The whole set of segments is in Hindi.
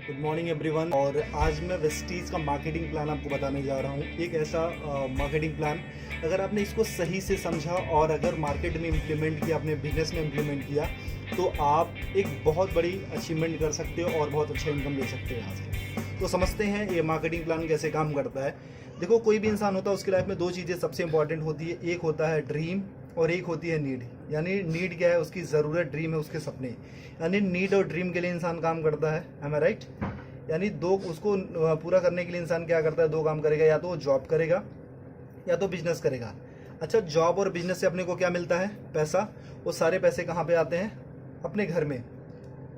Good morning everyone. और आज मैं वेस्टीज का मार्केटिंग प्लान आपको बताने जा रहा हूँ। एक ऐसा मार्केटिंग प्लान, अगर आपने इसको सही से समझा और अगर मार्केट में इम्प्लीमेंट किया, अपने बिजनेस में इम्प्लीमेंट किया, तो आप एक बहुत बड़ी अचीवमेंट कर सकते हो और बहुत अच्छा इनकम ले सकते हो यहाँ से। तो समझते हैं ये मार्केटिंग प्लान कैसे काम करता है। देखो, कोई भी इंसान होता है, उसकी लाइफ में दो चीज़ें सबसे इंपॉर्टेंट होती है। एक होता है ड्रीम और एक होती है नीड। यानी नीड क्या है? उसकी ज़रूरत। ड्रीम है उसके सपने। यानी नीड और ड्रीम के लिए इंसान काम करता है। एम आई राइट? यानी दो, उसको पूरा करने के लिए इंसान क्या करता है? दो काम करेगा, या तो वो जॉब करेगा या तो बिजनेस करेगा। अच्छा, जॉब और बिजनेस से अपने को क्या मिलता है? पैसा। वो सारे पैसे कहाँ पे आते हैं? अपने घर में।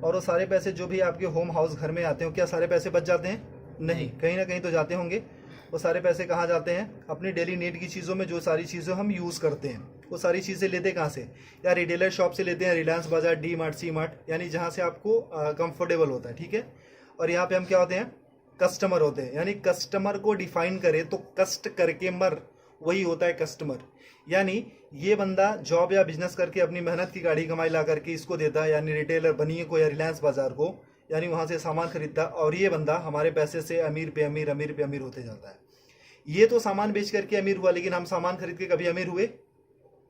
और वो सारे पैसे जो भी आपके होम हाउस घर में आते हैं, क्या सारे पैसे बच जाते हैं? नहीं, कहीं ना कहीं तो जाते होंगे। वो सारे पैसे कहाँ जाते हैं? अपनी डेली नीड की चीज़ों में। जो सारी चीज़ें हम यूज़ करते हैं, वो सारी चीज़ें लेते कहाँ से? या रिटेलर शॉप से लेते हैं, रिलायंस बाजार, डी मार्ट, सी मार्ट, यानी जहाँ से आपको कंफर्टेबल होता है। ठीक है। और यहाँ पे हम क्या होते हैं? कस्टमर होते हैं। यानी कस्टमर को डिफाइन करें तो कष्ट करके मर, वही होता है कस्टमर। यानी ये बंदा जॉब या बिजनेस करके अपनी मेहनत की गाड़ी कमाई ला करके इसको देता है, यानी रिटेलर बनिए को या रिलायंस बाजार को, यानी वहां से सामान खरीदता है। और ये बंदा हमारे पैसे से अमीर पे अमीर, अमीर पे अमीर होते जाता है। ये तो सामान बेच करके अमीर हुआ, लेकिन हम सामान खरीद के कभी अमीर हुए?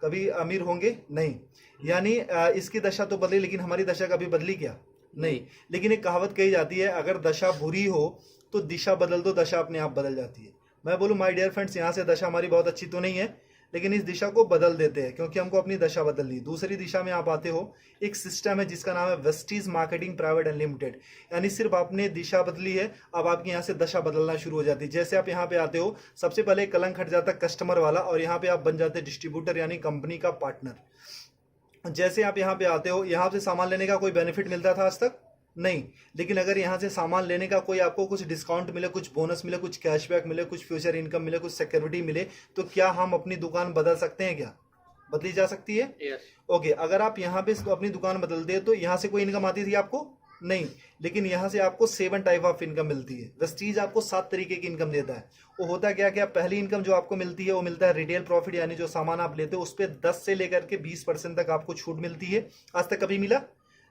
कभी अमीर होंगे? नहीं। यानी इसकी दशा तो बदली, लेकिन हमारी दशा कभी बदली क्या? नहीं। लेकिन एक कहावत कही जाती है, अगर दशा बुरी हो तो दिशा बदल दो, दशा अपने आप बदल जाती है। मैं बोलूँ माय डियर फ्रेंड्स, यहाँ से दशा हमारी बहुत अच्छी तो नहीं है, लेकिन इस दिशा को बदल देते हैं, क्योंकि हमको अपनी दशा बदलनी। दूसरी दिशा में आप आते हो, एक सिस्टम है जिसका नाम है वेस्टीज मार्केटिंग प्राइवेट अनलिमिटेड। यानी सिर्फ आपने दिशा बदली है, अब आपकी यहाँ से दशा बदलना शुरू हो जाती है। जैसे आप यहाँ पे आते हो, सबसे पहले कलंक हट जाता है कस्टमर वाला, और यहाँ पे आप बन जाते हैं डिस्ट्रीब्यूटर, यानी कंपनी का पार्टनर। जैसे आप यहाँ पे आते हो, यहाँ से सामान लेने का कोई बेनिफिट मिलता था आज तक? नहीं। लेकिन अगर यहाँ से सामान लेने का कोई आपको कुछ डिस्काउंट मिले, कुछ बोनस मिले, कुछ कैशबैक मिले, कुछ फ्यूचर इनकम मिले, कुछ सिक्योरिटी मिले, तो क्या हम अपनी दुकान बदल सकते हैं? क्या बदली जा सकती है? ओके। अगर आप यहाँ पे अपनी दुकान बदलते हैं तो यहाँ से कोई इनकम आती थी आपको? नहीं। लेकिन यहाँ से आपको 7 टाइप ऑफ इनकम मिलती है। वेस्टीज आपको 7 तरीके की इनकम देता है। वो होता क्या क्या? पहली इनकम जो आपको मिलती है वो मिलता है रिटेल प्रॉफिट, यानी जो सामान आप लेते हो उस पर 10 से लेकर के 20% तक आपको छूट मिलती है। आज तक कभी मिला?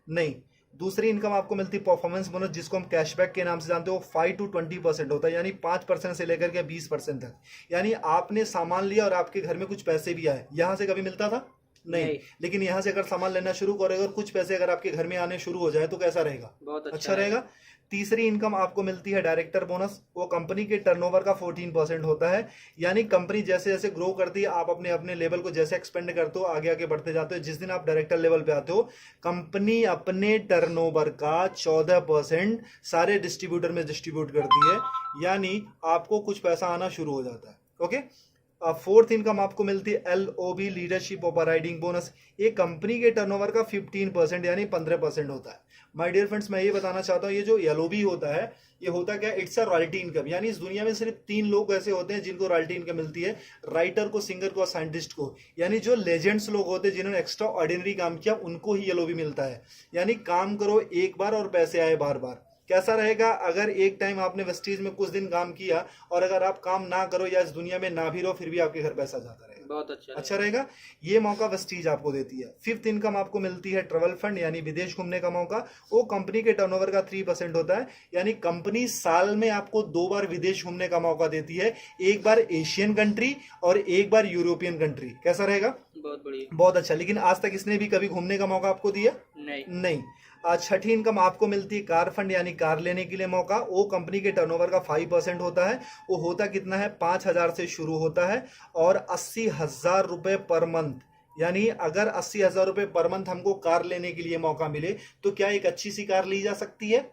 नहीं। दूसरी इनकम आपको मिलती है परफॉर्मेंस बोनस, जिसको हम कैशबैक के नाम से जानते हो। 5 to 20% होता है, यानी 5% से लेकर के 20% तक। यानी आपने सामान लिया और आपके घर में कुछ पैसे भी आए, यहां से कभी मिलता था? नहीं। लेकिन यहाँ से अगर सामान लेना शुरू करोगे और कुछ पैसे अगर आपके घर में आने शुरू हो जाए तो कैसा रहेगा? बहुत अच्छा रहेगा। तीसरी इनकम आपको मिलती है डायरेक्टर बोनस। वो कंपनी के टर्नओवर का 14% होता है। यानी कंपनी जैसे जैसे ग्रो करती है, आप अपने अपने लेवल को जैसे एक्सपेंड करते हो, आगे आगे बढ़ते जाते हो, जिस दिन आप डायरेक्टर लेवल पे आते हो, कंपनी अपने टर्नओवर का 14% सारे डिस्ट्रीब्यूटर में डिस्ट्रीब्यूट करती है। यानी आपको कुछ पैसा आना शुरू हो जाता है। ओके। फोर्थ इनकम आपको मिलती है LOB, leadership over riding bonus. ये कंपनी के टर्नओवर का 15% यानी 15% होता है। माय डियर फ्रेंड्स, मैं ये बताना चाहता हूँ, ये जो LOB होता है, ये होता क्या? It's a royalty income. यानी इस दुनिया में सिर्फ 3 लोग ऐसे होते हैं जिनको रॉयल्टी इनकम मिलती है, राइटर को, सिंगर को और साइंटिस्ट को। यानी जो लेजेंड्स लोग होते हैं जिन्होंने एक्स्ट्रा ऑर्डिनरी काम किया, उनको ही LOB मिलता है। यानी काम करो एक बार और पैसे आए बार बार। कैसा रहेगा अगर एक टाइम आपने वेस्टीज में कुछ दिन काम किया और अगर आप काम ना करो या इस दुनिया में ना भी रहो, फिर भी आपके घर पैसा जाता रहेगा? बहुत अच्छा रहेगा। ये मौका वेस्टीज आपको देती है। फिफ्थ इनकम आपको मिलती है ट्रेवल फंड, यानी विदेश घूमने का मौका। वो कंपनी के टर्नओवर का 3% होता है। यानी कंपनी साल में आपको 2 बार विदेश घूमने का मौका देती है, एक बार एशियन कंट्री और एक बार यूरोपियन कंट्री। कैसा रहेगा? बहुत बढ़िया, बहुत अच्छा। लेकिन आज तक इसने भी कभी घूमने का मौका आपको दिया? नहीं। आज छठी इनकम आपको मिलती है कार फंड, यानी कार लेने के लिए मौका। वो कंपनी के टर्नओवर का 5% होता है। वो होता कितना है? 5,000 से शुरू होता है और 80,000 रुपए पर मंथ। यानी अगर 80,000 रुपए पर मंथ हमको कार लेने के लिए मौका मिले तो क्या एक अच्छी सी कार ली जा सकती है?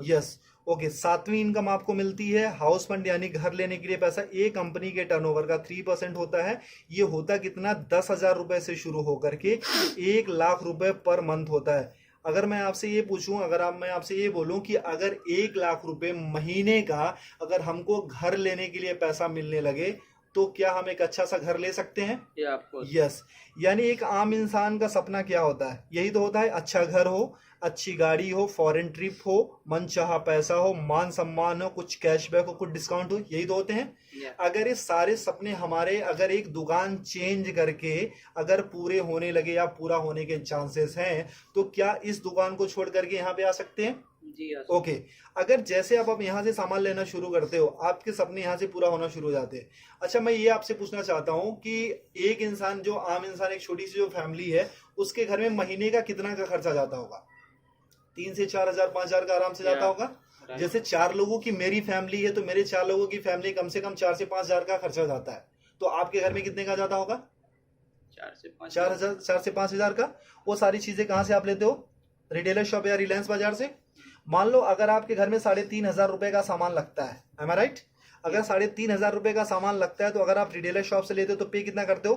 यस। ओके। सातवीं इनकम आपको मिलती है हाउस फंड, यानी घर लेने के लिए पैसा। ये कंपनी के टर्नओवर का 3% होता है। ये होता कितना? 10,000 रुपए से शुरू होकर के 1,00,000 रुपए पर मंथ होता है। अगर मैं आपसे ये पूछूं, मैं आपसे ये बोलूं कि अगर 1,00,000 रुपए महीने का अगर हमको घर लेने के लिए पैसा मिलने लगे, तो क्या हम एक अच्छा सा घर ले सकते हैं? यस। यानी एक आम इंसान का सपना क्या होता है? यही तो होता है, अच्छा घर हो, अच्छी गाड़ी हो, फॉरेन ट्रिप हो, मनचाहा पैसा हो, मान सम्मान हो, कुछ कैशबैक हो, कुछ डिस्काउंट हो, यही तो होते हैं। अगर ये सारे सपने हमारे अगर एक दुकान चेंज करके अगर पूरे होने लगे या पूरा होने के चांसेस हैं, तो क्या इस दुकान को छोड़ करके यहाँ पे आ सकते हैं? जी हाँ। ओके। अगर जैसे आप यहाँ से सामान लेना शुरू करते हो, आपके सपने यहाँ से पूरा होना शुरू हो जाते हैं। अच्छा, मैं ये आपसे पूछना चाहता हूँ कि एक इंसान, जो आम इंसान, एक छोटी सी जो फैमिली है, उसके घर में महीने का कितना का खर्चा जाता होगा? 3 से 4 हजार, 5 हजार का आराम से जाता या होगा। राइट। जैसे 4 लोगों की मेरी फैमिली है, तो मेरे 4 लोगों की फैमिली कम से कम 4 से 5 हजार का खर्चा जाता है। तो आपके घर में कितने का जाता होगा? 4 से 5 4 हजार, 4 से 5 हजार का। वो सारी चीजें कहाँ से आप लेते हो? रिटेलर शॉप या रिलायंस बाजार से। मान लो अगर आपके घर में 3,500 रुपए का सामान लगता है, एम आई राइट? अगर 3,500 रुपए का सामान लगता है, तो अगर आप रिटेलर शॉप से लेते हो तो पे कितना करते हो?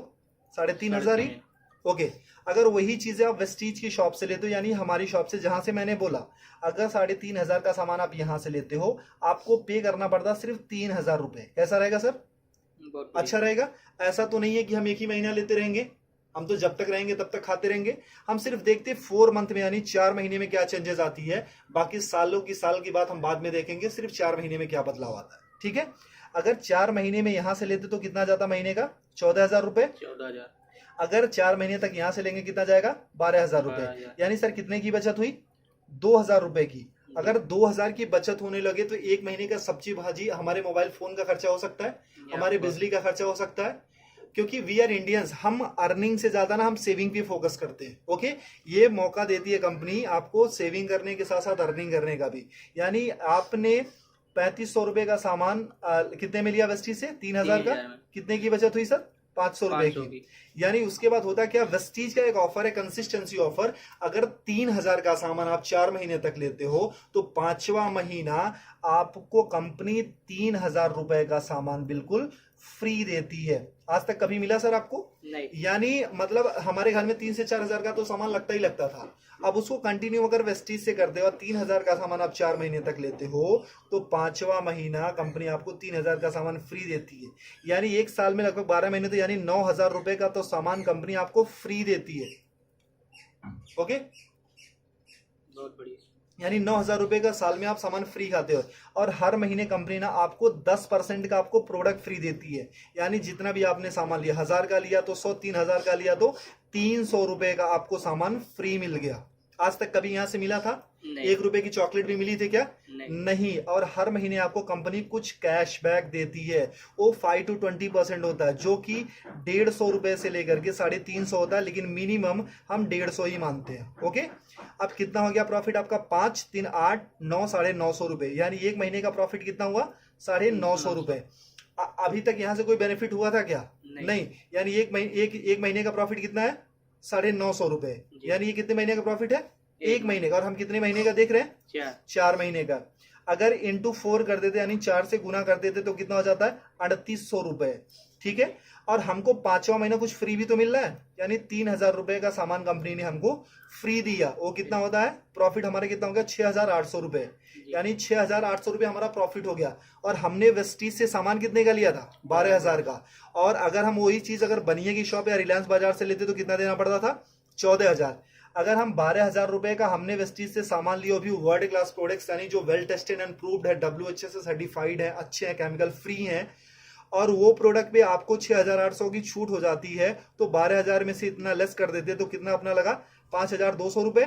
3,500 ही। 3.5। ओके। अगर वही चीजें आप वेस्टीज की शॉप से लेते हो, यानी हमारी शॉप से, जहां से मैंने बोला, अगर 3,500 का सामान आप यहां से लेते हो, आपको पे करना पड़ता सिर्फ 3,000 रुपए। कैसा रहेगा सर? बहुत बढ़िया। अच्छा रहेगा। ऐसा तो नहीं है कि हम एक ही महीना लेते रहेंगे, हम तो जब तक रहेंगे तब तक खाते रहेंगे। हम सिर्फ देखते 4 मंथ में, यानी 4 महीने में क्या चेंजेस आती है। बाकी साल की बात हम बाद में देखेंगे, सिर्फ 4 महीने में क्या बदलाव आता है। ठीक है। अगर 4 महीने में यहां से लेते तो कितना जाता महीने का? 14,000 रुपए। 14,000। अगर 4 महीने तक यहां से लेंगे कितना जाएगा? 12,000 रुपए। 12,000। यानी सर कितने की बचत हुई? 2,000 रुपए की। अगर 2,000 की बचत होने लगे तो एक महीने का सब्जी भाजी, हमारे मोबाइल फोन का खर्चा हो सकता है, हमारे बिजली का खर्चा हो सकता है। क्योंकि वी आर इंडियंस, हम अर्निंग से ज्यादा ना हम सेविंग पे फोकस करते हैं। ओके। ये मौका देती है कंपनी आपको सेविंग करने के साथ साथ अर्निंग करने का भी। यानी आपने 3,500 रुपए का सामान कितने में लिया वेस्टीज से? 3,000 का। 3,000 में। कितने की बचत हुई सर? 500 रुपए 500 की। की। यानी उसके बाद होता क्या, वेस्टीज का एक ऑफर है, कंसिस्टेंसी ऑफर। अगर 3,000 का सामान आप 4 महीने तक लेते हो, तो 5वां महीना आपको कंपनी 3,000 रुपए का सामान बिल्कुल फ्री देती है। आज तक कभी मिला सर आपको? नहीं। यानी मतलब हमारे घर में 3 से 4 हजार का तो सामान लगता ही लगता था। अब उसको कंटिन्यू अगर वेस्टीज से करते हो और 3,000 का सामान आप 4 महीने तक लेते हो, तो 5वां महीना कंपनी आपको 3,000 का सामान फ्री देती है। यानी एक साल में लगभग 12 महीने, तो यानी 9,000 रुपए का तो सामान कंपनी आपको फ्री देती है। ओके। बहुत बढ़िया। यानी 9,000 रुपए का साल में आप सामान फ्री खाते हो। और हर महीने कंपनी ना आपको 10% का आपको प्रोडक्ट फ्री देती है। यानी जितना भी आपने सामान लिया, 1,000 का लिया तो 100, 3,000 का लिया तो 300 रुपए का आपको सामान फ्री मिल गया। आज तक कभी यहां से मिला था? नहीं। 1 रुपए की चॉकलेट भी मिली थी क्या? नहीं। नहीं। और हर महीने आपको कंपनी कुछ कैशबैक देती है, वो 5 to 20% होता है, जो कि 150 रुपए से लेकर के 350 होता है, लेकिन मिनिमम हम 150 ही मानते हैं। ओके। अब कितना हो गया प्रॉफिट आपका? 5, 3, 8, 9, 950 रुपए। यानी एक महीने का प्रॉफिट कितना हुआ? 950 रुपए। अभी तक यहां से कोई बेनिफिट हुआ था क्या? नहीं। यानी एक महीने का प्रॉफिट कितना है? 950 रुपए। यानी ये कितने महीने का प्रॉफिट है? एक महीने का। और हम कितने महीने का देख रहे हैं? 4 महीने का। अगर इंटू 4 कर देते, यानी 4 से गुना कर देते, तो कितना हो जाता है? 3,800 रुपए। ठीक है। और हमको 5वां महीना कुछ फ्री भी तो मिल रहा है, यानी 3,000 रुपए का सामान कंपनी ने हमको फ्री दिया। वो कितना होता है? प्रॉफिट हमारा कितना हो गया? 6,800 रुपए। यानी 6,800 रुपए हमारा प्रॉफिट हो गया। और हमने वेस्टीज से सामान कितने का लिया था? 12,000 का। और अगर हम वही चीज अगर बनिए की शॉप या रिलायंस बाजार से लेते तो कितना देना पड़ता था? 14,000। अगर हम 12,000 रुपए का हमने वेस्टीज से सामान लिया, भी वर्ल्ड क्लास प्रोडक्ट्स, यानी जो वेल टेस्टेड एंड प्रूव्ड है, WHS से सर्टिफाइड है, अच्छे हैं, केमिकल फ्री हैं, और वो प्रोडक्ट पे आपको 6,800 की छूट हो जाती है, तो 12,000 में से इतना लेस कर देते तो कितना अपना लगा? 5,200 रुपए।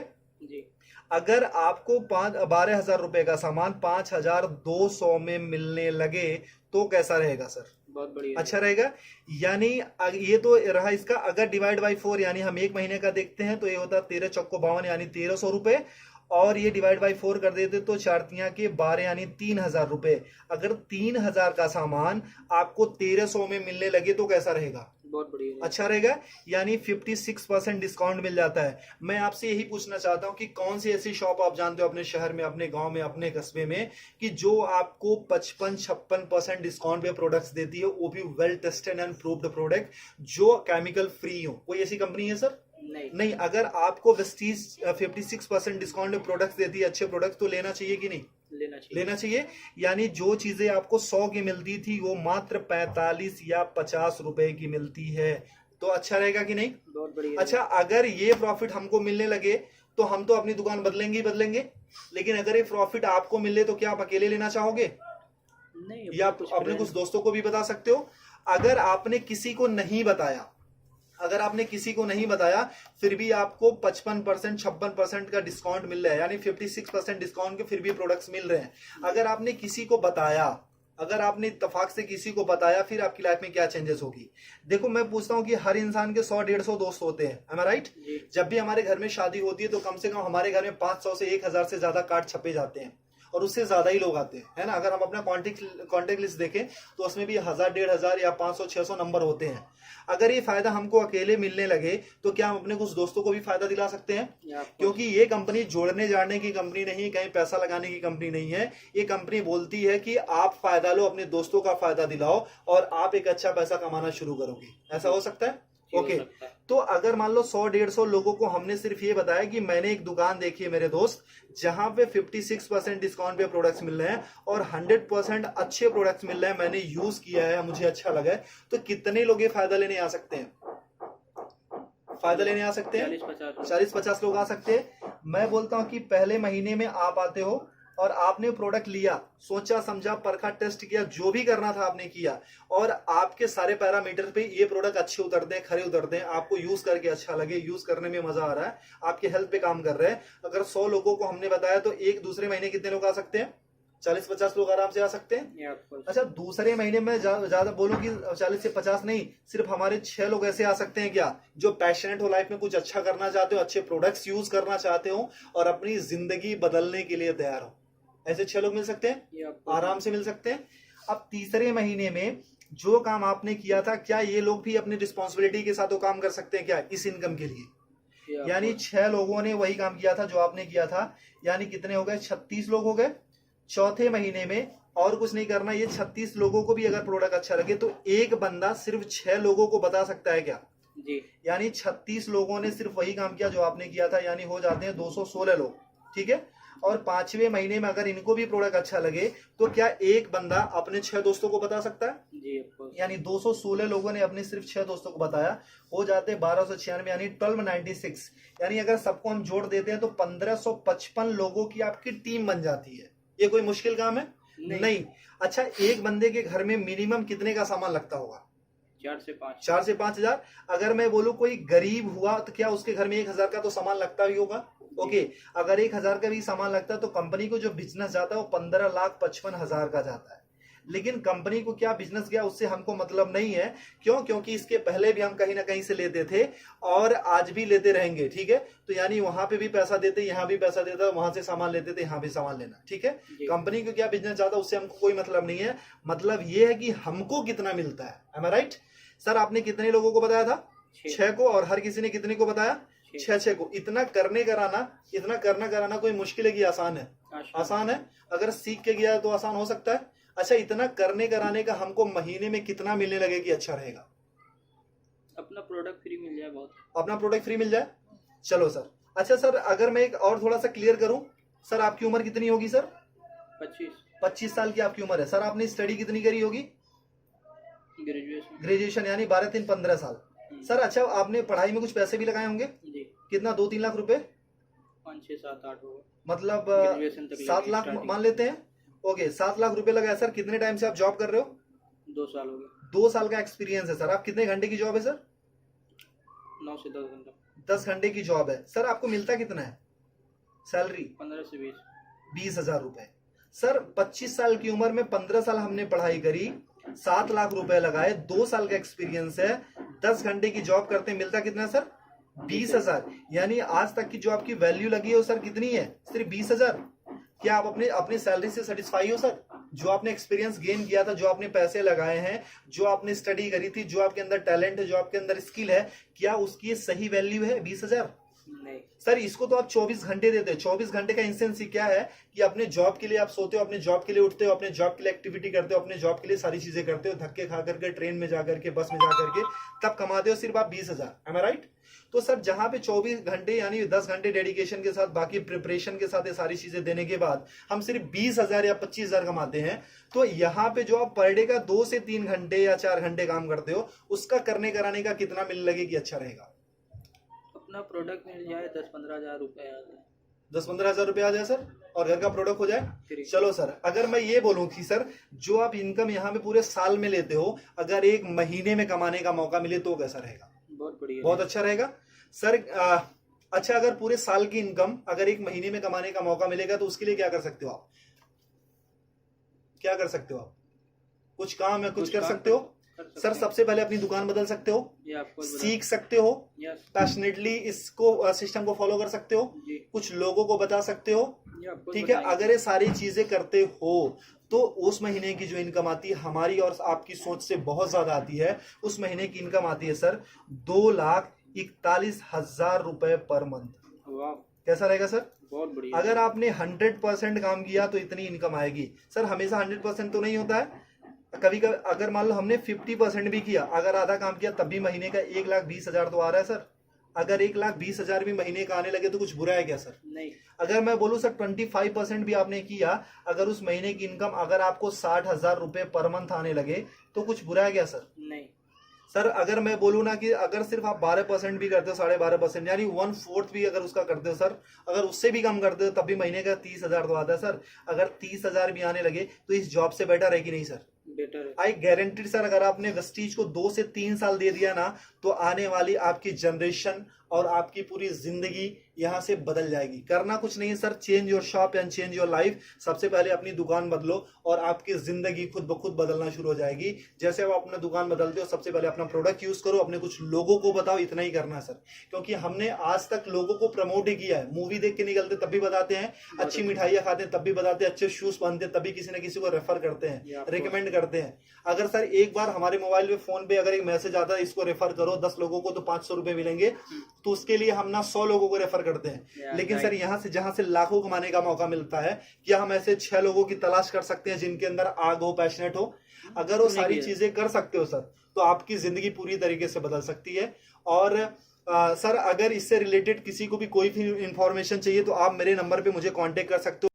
अगर आपको 12,000 रुपए का सामान 5,200 में मिलने लगे तो कैसा रहेगा सर? बहुत बढ़िया। अच्छा रहेगा। यानी ये तो रहा इसका। अगर डिवाइड बाई 4, यानी हम एक महीने का देखते हैं, तो ये होता है 13 चौको 52, यानी 1,300 रुपए। और ये डिवाइड बाई 4 कर देते तो 4 के 12, यानी 3,000 रुपए। अगर 3,000 का सामान आपको 1,300 में मिलने लगे तो कैसा रहेगा? बहुत बढ़िया। अच्छा रहेगा। यानी 56% डिस्काउंट मिल जाता है। मैं आपसे यही पूछना चाहता हूं कि कौन सी ऐसी शॉप आप जानते हो अपने शहर में, अपने गांव में, अपने कस्बे में, कि जो आपको 55-56% डिस्काउंट पे प्रोडक्ट्स देती है, वो भी well tested and proved product, जो केमिकल फ्री हो? कोई ऐसी कंपनी है सर? नहीं। अगर आपको वेस्टीज 56% डिस्काउंट में प्रोडक्ट्स देती है, अच्छे प्रोडक्ट, तो लेना चाहिए कि नहीं? लेना चाहिए। यानी जो चीजें आपको 100 की मिलती थी, वो मात्र 45 या 50 रुपए की मिलती है। तो अच्छा रहेगा कि नहीं? बहुत बढ़िया। अच्छा, अगर ये प्रॉफिट हमको मिलने लगे तो हम तो अपनी दुकान बदलेंगे ही बदलेंगे। लेकिन अगर ये प्रॉफिट आपको मिले तो क्या आप अकेले लेना चाहोगे? नहीं। या अपने कुछ दोस्तों को भी बता सकते हो। अगर आपने किसी को नहीं बताया, अगर आपने किसी को नहीं बताया फिर भी आपको 55% 56% का डिस्काउंट मिल रहा है, यानी 56% डिस्काउंट के फिर भी प्रोडक्ट्स मिल रहे हैं। अगर आपने किसी को बताया, अगर आपने इत्तेफाक से किसी को बताया, फिर आपकी लाइफ में क्या चेंजेस होगी। देखो मैं पूछता हूँ कि हर इंसान के 100-150 दोस्त होते हैं, am I right? जब भी हमारे घर में शादी होती है तो कम से कम हमारे घर में 500 से 1000 से ज्यादा कार्ड छपे जाते हैं और उससे ज्यादा ही लोग आते हैं, है ना। अगर हम अपना कॉन्टेक्ट लिस्ट देखें तो उसमें भी 1000-1500 या 500-600 नंबर होते हैं। अगर ये फायदा हमको अकेले मिलने लगे तो क्या हम अपने कुछ दोस्तों को भी फायदा दिला सकते हैं? क्योंकि ये कंपनी जोड़ने जाने की कंपनी नहीं, कहीं पैसा लगाने की कंपनी नहीं है। ये कंपनी बोलती है कि आप फायदा लो, अपने दोस्तों का फायदा दिलाओ और आप एक अच्छा पैसा कमाना शुरू करोगे। ऐसा हो सकता है? ओके। तो अगर मान लो 100-150 लोगों को हमने सिर्फ ये बताया कि मैंने एक दुकान देखी है मेरे दोस्त जहां पे 56% डिस्काउंट पे प्रोडक्ट्स मिल रहे हैं और 100% अच्छे प्रोडक्ट्स मिल रहे हैं, मैंने यूज किया है, मुझे अच्छा लगा है, तो कितने लोग ये फायदा लेने आ सकते हैं? फायदा लेने आ सकते हैं 40-50 लोग आ सकते हैं। मैं बोलता हूं कि पहले महीने में आप आते हो और आपने प्रोडक्ट लिया, सोचा समझा, परखा, टेस्ट किया, जो भी करना था आपने किया और आपके सारे पैरामीटर पे ये प्रोडक्ट अच्छे उतरते हैं, खरे उतरते हैं, आपको यूज करके अच्छा लगे, यूज करने में मजा आ रहा है, आपके हेल्थ पे काम कर रहे हैं। अगर 100 लोगों को हमने बताया तो एक दूसरे महीने कितने लोग आ सकते हैं? 40-50 लोग आराम से आ सकते हैं। अच्छा, दूसरे महीने में ज्यादा बोलूं कि 40 से 50 नहीं, सिर्फ हमारे 6 लोग ऐसे आ सकते हैं क्या जो पैशनेट हो, लाइफ में कुछ अच्छा करना चाहते हो, अच्छे प्रोडक्ट्स यूज करना चाहते हो और अपनी जिंदगी बदलने के लिए तैयार हो। ऐसे 6 लोग मिल सकते हैं, आराम से मिल सकते हैं। अब तीसरे महीने में जो काम आपने किया था, क्या ये लोग भी अपनी रिस्पॉन्सिबिलिटी के साथ वो काम कर सकते हैं क्या इस इनकम के लिए? यानी 6 लोगों ने वही काम किया था जो आपने किया था, यानी कितने हो गए? 36 लोग हो गए। चौथे महीने में और कुछ नहीं करना, ये 36 लोगों को भी अगर प्रोडक्ट अच्छा लगे तो एक बंदा सिर्फ 6 लोगों को बता सकता है क्या जी? यानी 36 लोगों ने सिर्फ वही काम किया जो आपने किया था, यानी हो जाते हैं 216 लोग, ठीक है। और 5वें महीने में अगर इनको भी प्रोडक्ट अच्छा लगे तो क्या एक बंदा अपने 6 दोस्तों को बता सकता है जी? यानी 216 लोगों ने अपने सिर्फ 6 दोस्तों को बताया, हो जाते 1296, यानी 1296। यानी अगर सबको हम जोड़ देते हैं तो 1555 लोगों की आपकी टीम बन जाती है। ये कोई मुश्किल काम है? नहीं। अच्छा, एक बंदे के घर में मिनिमम कितने का सामान लगता होगा? 4 से 5 हजार। अगर मैं बोलूं कोई गरीब हुआ तो क्या उसके घर में 1000 का तो सामान लगता ही होगा? ओके। अगर 1000 का भी सामान लगता है तो कंपनी को जो बिजनेस जाता है वो 15,55,000 का जाता है। लेकिन कंपनी को क्या बिजनेस गया उससे हमको मतलब नहीं है। क्यों? क्योंकि इसके पहले भी हम कहीं ना कहीं से लेते थे और आज भी लेते रहेंगे, ठीक है। तो यानी वहां पे भी पैसा देते, यहाँ भी पैसा देता, वहां से सामान लेते थे, यहाँ भी सामान लेना, ठीक है। कंपनी को क्या बिजनेस जाता है उससे हमको कोई मतलब नहीं है। मतलब ये है कि हमको कितना मिलता है। एम आई राइट? सर आपने कितने लोगों को बताया था? 6 को। और हर किसी ने कितने को बताया? 6 को। इतना करना कराना कोई मुश्किल है कि आसान है? आसान है। अगर सीख के गया है तो आसान हो सकता है। अच्छा, इतना करने कराने का हमको महीने में कितना मिलने लगे कि अच्छा रहेगा? अपना प्रोडक्ट फ्री मिल जाए, बहुत अपना प्रोडक्ट फ्री मिल जाए। चलो सर। अच्छा सर, अगर मैं एक और थोड़ा सा क्लियर करूं, सर आपकी उम्र कितनी होगी सर? 25 साल की आपकी उम्र है। सर आपने स्टडी कितनी करी होगी? ग्रेजुएशन, यानी 12-3-15 साल। सर अच्छा, आपने पढ़ाई में कुछ पैसे भी लगाए होंगे जी? कितना? 2-3 लाख रुपए? 5-6-7-8 होगा, मतलब 7 लाख मान लेते हैं। ओके, 7 लाख रुपए लगाए। सर कितने टाइम से आप जॉब कर रहे हो? 2 साल हो गए। 2 साल का एक्सपीरियंस है सर। आप कितने घंटे की जॉब है सर? 9 से 10 घंटा। 10 घंटे की जॉब है। सर आपको मिलता कितना है सैलरी? 15 से 20 हजार रुपए। सर 25 साल की उम्र में 15 साल हमने पढ़ाई करी, 7 लाख रुपए लगाए, 2 साल का एक्सपीरियंस है, 10 घंटे की जॉब करते, मिलता कितना है सर? 20 हजार। यानी आज तक की जो आपकी वैल्यू लगी है वो सर कितनी है? सिर्फ 20 हजार। क्या आप अपनी सैलरी से सेटिस्फाई हो सर? जो आपने एक्सपीरियंस गेन किया था, जो आपने पैसे लगाए हैं, जो आपने स्टडी करी थी, जो आपके अंदर टैलेंट है, जो आपके अंदर स्किल है, क्या उसकी सही वैल्यू है 20 हजार? नहीं सर। इसको तो आप 24 घंटे देते हैं। 24 घंटे का इंसेंस क्या है कि अपने जॉब के लिए आप सोते हो, अपने जॉब के लिए उठते हो, अपने जॉब के लिए एक्टिविटी करते हो, अपने जॉब के लिए सारी चीजें करते हो, धक्के खा करके, ट्रेन में जाकर के, बस में जाकर के, तब कमाते हो सिर्फ आप 20 हजार। एम आई राइट? तो सर जहां पे 24 घंटे यानी 10 घंटे डेडिकेशन के साथ, बाकी प्रिपरेशन के साथ ये सारी चीजें देने के बाद हम सिर्फ 20 हजार या 25 हजार कमाते हैं, तो यहाँ पे जो आप पर डे का 2 से 3 घंटे या 4 घंटे काम करते हो, उसका करने कराने का कितना मिलने लगे कि अच्छा रहेगा? अपना प्रोडक्ट मिल जाए 10-15 हजार रुपए आ जाए। 10-15 हजार रुपए आ जाए सर, और घर का प्रोडक्ट हो जाए। चलो सर, अगर मैं ये बोलूं कि सर जो आप इनकम यहाँ पे पूरे साल में लेते हो, अगर एक महीने में कमाने का मौका मिले तो कैसा रहेगा? बहुत बढ़िया। बहुत अच्छा रहेगा सर। अच्छा, अगर पूरे साल की इनकम अगर एक महीने में कमाने का मौका मिलेगा तो उसके लिए क्या कर सकते हो आप? क्या कर सकते हो आप? कुछ काम है, कुछ कर सकते हो सर। सबसे पहले अपनी दुकान बदल सकते हो, सीख सकते हो, पैशनेटली इसको सिस्टम को फॉलो कर सकते हो, कुछ लोगों को बता सकते हो, ठीक है। अगर ये सारी चीजें करते हो तो उस महीने की जो इनकम आती है हमारी और आपकी सोच से बहुत ज्यादा आती है। उस महीने की इनकम आती है सर 2,41,000 रुपए पर मंथ। कैसा रहेगा सर? बहुत बढ़िया। अगर आपने 100% काम किया तो इतनी इनकम आएगी सर। हमेशा 100% तो नहीं होता है, कभी कभी अगर मान लो हमने 50% भी किया, अगर आधा काम किया तब भी महीने का 1,20,000 तो आ रहा है सर। अगर 1,20,000 भी महीने का आने लगे तो कुछ बुरा है क्या सर? नहीं। अगर मैं बोलूं सर 25% भी आपने किया, अगर उस महीने की इनकम अगर आपको 60,000 रुपए पर मंथ आने लगे तो कुछ बुरा है क्या सर? नहीं सर अगर मैं बोलूँ ना कि अगर सिर्फ आप 12% भी करते हो, 12.5% यानी 1/4 भी अगर उसका करते हो सर, अगर उससे भी कम करते हो तब भी महीने का 30,000 तो आता है सर। अगर 30,000 भी आने लगे तो इस जॉब से बेटर है कि नहीं सर? बेटर है। आई गारंटीड सर, अगर आपने वेस्टीज को 2 से 3 साल दे दिया ना तो आने वाली आपकी जनरेशन और आपकी पूरी जिंदगी यहां से बदल जाएगी। करना कुछ नहीं है sir, change your shop and change your life. सबसे पहले अपनी दुकान बदलो और आपकी जिंदगी खुद ब खुद बदलना शुरू हो जाएगी। जैसे आप अपना दुकान बदलते हो, सबसे पहले अपना प्रोडक्ट यूज करो, अपने कुछ लोगों को बताओ, इतना ही करना है सर। क्योंकि हमने आज तक लोगों को प्रमोट ही किया है। मूवी देख के निकलते तब भी बताते हैं, अच्छी मिठाइयां खाते हैं तब भी बताते हैं, अच्छे शूज पहनते हैं तभी किसी न किसी को रेफर करते हैं, रिकमेंड करते हैं। अगर सर एक बार हमारे मोबाइल में फोन पे अगर एक मैसेज आता है इसको रेफर करो 10 लोगों को तो 500 रुपए मिलेंगे, तो उसके लिए हम ना 100 लोगों को रेफर करते हैं। लेकिन सर यहाँ से जहां से लाखों कमाने का मौका मिलता है, क्या हम ऐसे 6 लोगों की तलाश कर सकते हैं जिनके अंदर आग हो, पैशनेट हो? अगर वो सारी चीजें कर सकते हो सर तो आपकी जिंदगी पूरी तरीके से बदल सकती है। और सर अगर इससे रिलेटेड किसी को भी कोई भी इंफॉर्मेशन चाहिए तो आप मेरे नंबर पे मुझे कांटेक्ट कर सकते हो।